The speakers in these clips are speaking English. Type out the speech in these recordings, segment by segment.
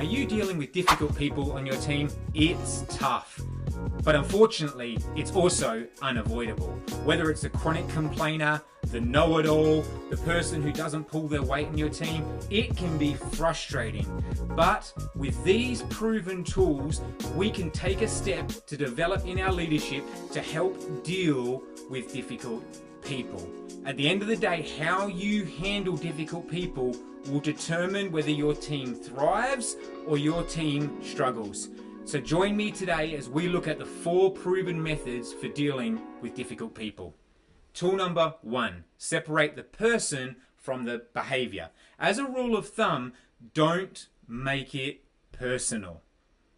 Are you dealing with difficult people on your team? It's tough. But unfortunately, it's also unavoidable. Whether it's a chronic complainer, the know-it-all, the person who doesn't pull their weight in your team, it can be frustrating. But with these proven tools, we can take a step to develop in our leadership to help deal with difficult people. At the end of the day, how you handle difficult people will determine whether your team thrives or your team struggles. So join me today as we look at the 4 proven methods for dealing with difficult people. Tool number 1, separate the person from the behavior. As a rule of thumb, don't make it personal.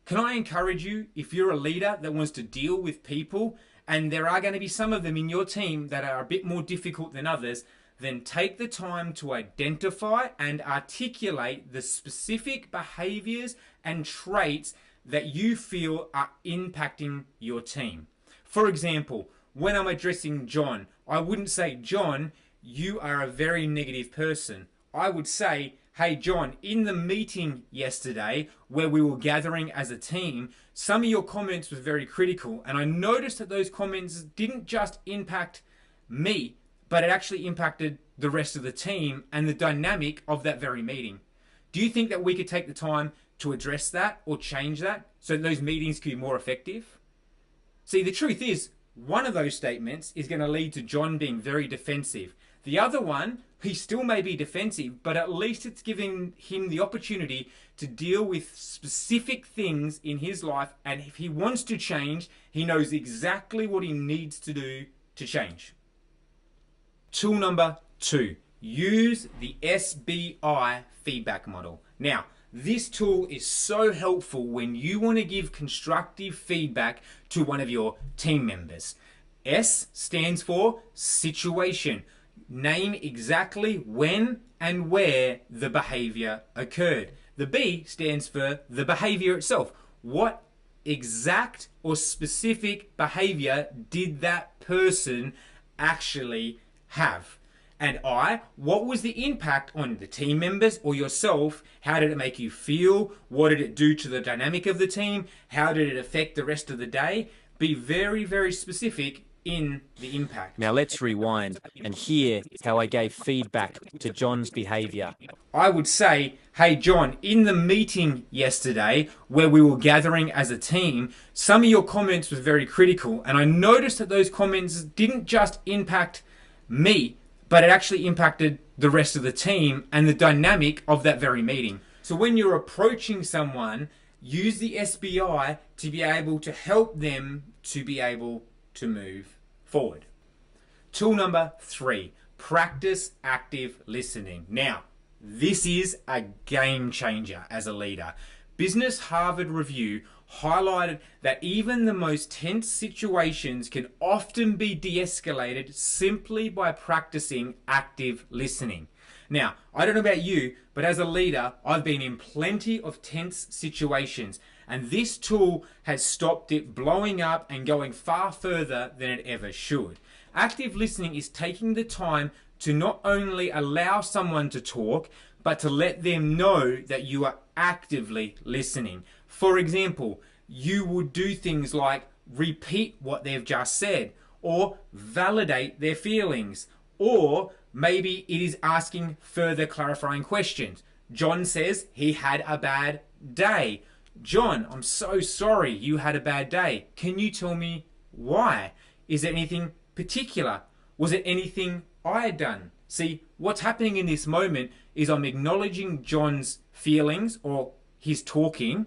Can I encourage you, if you're a leader that wants to deal with people, and there are going to be some of them in your team that are a bit more difficult than others, then take the time to identify and articulate the specific behaviors and traits that you feel are impacting your team. For example, when I'm addressing John, I wouldn't say, John, you are a very negative person. I would say, hey John, in the meeting yesterday where we were gathering as a team, some of your comments were very critical, and I noticed that those comments didn't just impact me, but it actually impacted the rest of the team and the dynamic of that very meeting. Do you think that we could take the time to address that or change that so that those meetings could be more effective? See, the truth is, one of those statements is going to lead to John being very defensive. The other one, he still may be defensive, but at least it's giving him the opportunity to deal with specific things in his life, and if he wants to change, he knows exactly what he needs to do to change. Tool number 2, use the SBI feedback model. Now, this tool is so helpful when you want to give constructive feedback to one of your team members. S stands for situation. Name exactly when and where the behavior occurred. The B stands for the behavior itself. What exact or specific behavior did that person actually have? And I, what was the impact on the team members or yourself? How did it make you feel? What did it do to the dynamic of the team? How did it affect the rest of the day? Be very, very specific in the impact. Now let's rewind and hear how I gave feedback to John's behavior. I would say, hey John, in the meeting yesterday where we were gathering as a team, some of your comments were very critical, and I noticed that those comments didn't just impact me, but it actually impacted the rest of the team and the dynamic of that very meeting. So when you're approaching someone, use the SBI to be able to help them to be able to move forward. Tool number 3, practice active listening. Now, this is a game changer as a leader. Business Harvard Review highlighted that even the most tense situations can often be de-escalated simply by practicing active listening. Now, I don't know about you, but as a leader, I've been in plenty of tense situations, and this tool has stopped it blowing up and going far further than it ever should. Active listening is taking the time to not only allow someone to talk, but to let them know that you are actively listening. For example, you would do things like repeat what they've just said, or validate their feelings, or maybe it is asking further clarifying questions. John says he had a bad day. John, I'm so sorry you had a bad day. Can you tell me why? Is there anything particular? Was it anything I had done? See, what's happening in this moment is I'm acknowledging John's feelings or his talking,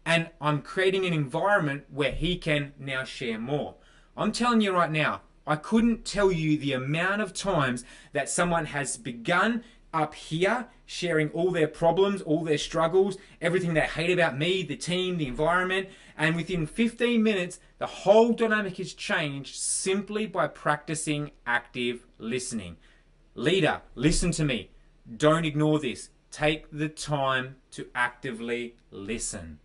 and I'm creating an environment where he can now share more. I'm telling you right now, I couldn't tell you the amount of times that someone has begun up here sharing all their problems, all their struggles, everything they hate about me, the team, the environment, and within 15 minutes, the whole dynamic has changed simply by practicing active listening. Leader, listen to me. Don't ignore this. Take the time to actively listen.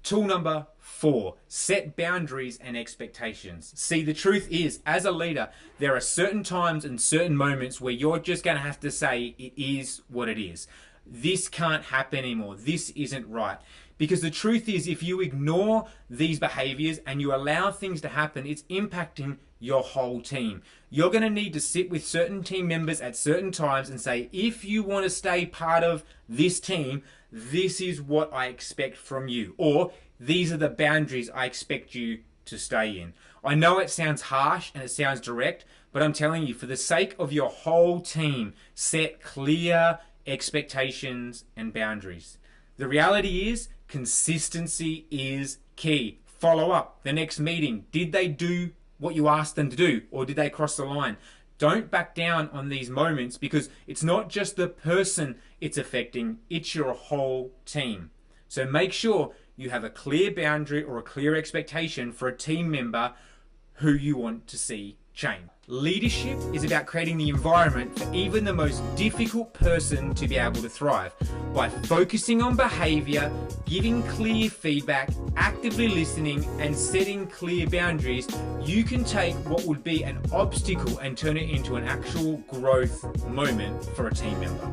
Tool number 4, set boundaries and expectations. See, the truth is, as a leader, there are certain times and certain moments where you're just going to have to say it is what it is. this can't happen anymore. This isn't right. Because the truth is, if you ignore these behaviors and you allow things to happen, it's impacting your whole team. You're going to need to sit with certain team members at certain times and say, if you want to stay part of this team, this is what I expect from you. Or these are the boundaries I expect you to stay in. I know it sounds harsh and it sounds direct, but I'm telling you, for the sake of your whole team, set clear expectations and boundaries. The reality is, consistency is key. Follow up. The next meeting, did they do what you asked them to do, or did they cross the line? Don't back down on these moments, because it's not just the person it's affecting, it's your whole team. So make sure you have a clear boundary or a clear expectation for a team member who you want to see change. Leadership is about creating the environment for even the most difficult person to be able to thrive. By focusing on behavior, giving clear feedback, actively listening, and setting clear boundaries, you can take what would be an obstacle and turn it into an actual growth moment for a team member.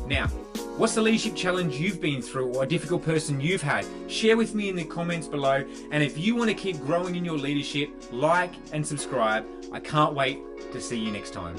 Now, what's the leadership challenge you've been through, or a difficult person you've had? Share with me in the comments below. And if you want to keep growing in your leadership, like and subscribe. I can't wait to see you next time.